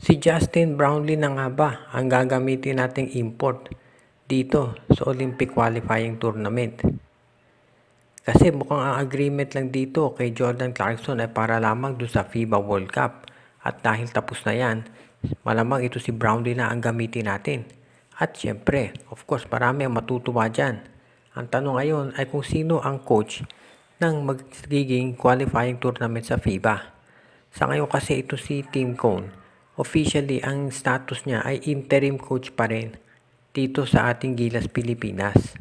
Si Justin Brownlee na nga ba ang gagamitin nating import dito sa Olympic Qualifying Tournament? Kasi mukhang ang agreement lang dito kay Jordan Clarkson ay para lamang doon sa FIBA World Cup. At dahil tapos na yan, malamang ito si Brownlee na ang gamitin natin. At syempre, of course, marami ang matutuwa dyan. Ang tanong ngayon ay kung sino ang coach ng magiging qualifying tournament sa FIBA. Sa ngayon kasi ito si Tim Cone. Officially, ang status niya ay interim coach pa rin dito sa ating Gilas, Pilipinas.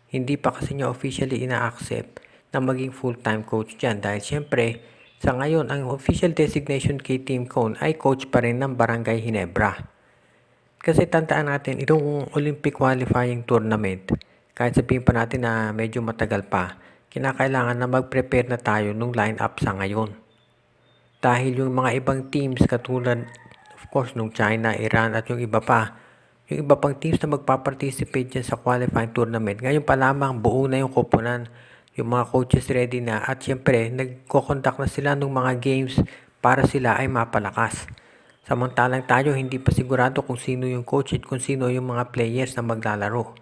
Hindi pa kasi niya officially ina-accept na maging full-time coach dyan dahil syempre, sa ngayon, ang official designation kay Tim Cone ay coach pa rin ng Barangay Ginebra. Kasi tandaan natin, itong Olympic Qualifying Tournament, kahit sabihin pa natin na medyo matagal pa, kinakailangan na mag-prepare na tayo nung line-up sa ngayon. Dahil yung mga ibang teams katulad, of course, nung China, Iran at yung iba pang teams na magpa-participate dyan sa qualifying tournament, ngayon pa lamang buo na yung koponan, yung mga coaches ready na at syempre nagko-conduct na sila ng mga games para sila ay mapalakas. Samantalang tayo hindi pa sigurado kung sino yung coach at kung sino yung mga players na maglalaro.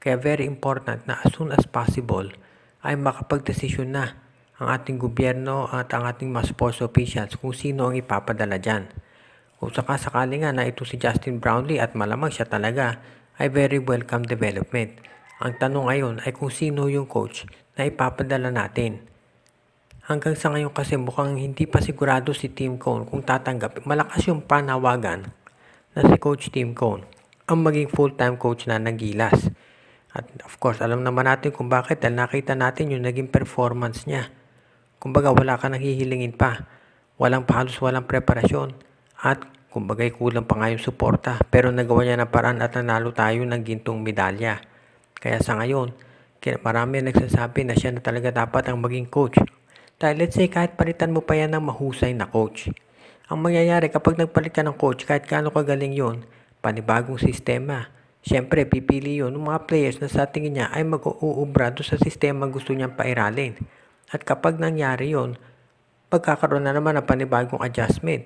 Kaya very important na as soon as possible ay makapagdesisyon na ang ating gobyerno at ang ating mga sports officials kung sino ang ipapadala dyan. Kung sakasakali nga na ito si Justin Brownlee at malamang siya talaga ay very welcome development. Ang tanong ngayon ay kung sino yung coach na ipapadala natin. Hanggang sa ngayon kasi mukhang hindi pa sigurado si Tim Cone kung tatanggap. Malakas yung panawagan na si Coach Tim Cone ang maging full-time coach na ng Gilas. At of course, alam naman natin kung bakit dahil nakita natin yung naging performance niya. Kumbaga wala ka nang hihilingin pa. Halos walang preparasyon. At kumbaga'y kulang pa nga yung suporta. Pero nagawa niya ng paraan at nanalo tayo ng gintong medalya. Kaya sa ngayon, marami nagsasabi na siya na talaga dapat ang maging coach. Dahil let's say kahit palitan mo pa yan ng mahusay na coach. Ang mangyayari kapag nagpalit ka ng coach, kahit gaano kagaling yun, panibagong sistema. Siyempre, pipili yun ng mga players na sa tingin niya ay mag-uubra doon sa sistema gusto niyang pairalin. At kapag nangyari yun, pagkakaroon na naman ng panibagong adjustment.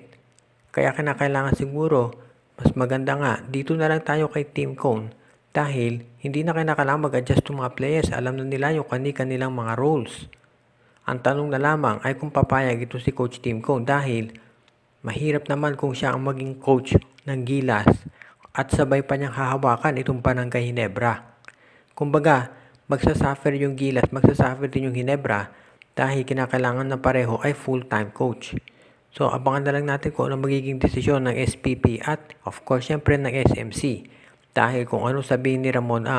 Kaya kinakailangan siguro, mas maganda nga, dito na lang tayo kay Tim Cone. Dahil hindi na kinakailangan mag-adjust ng mga players. Alam na nila yung kanilang mga roles. Ang tanong na lamang ay kung papayag ito si Coach Tim Cone dahil mahirap naman kung siya ang maging coach ng Gilas at sabay pa niyang hahawakan itong Barangay Ginebra. Kumbaga, magsasuffer yung Gilas, magsasuffer din yung Ginebra dahil kinakailangan na pareho ay full-time coach. So, abangan na lang natin kung ano magiging desisyon ng SPP at of course, syempre ng SMC. Dahil kung ano sabihin ni Ramon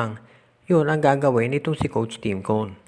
yun ang gagawin itong si Coach Tim Cone.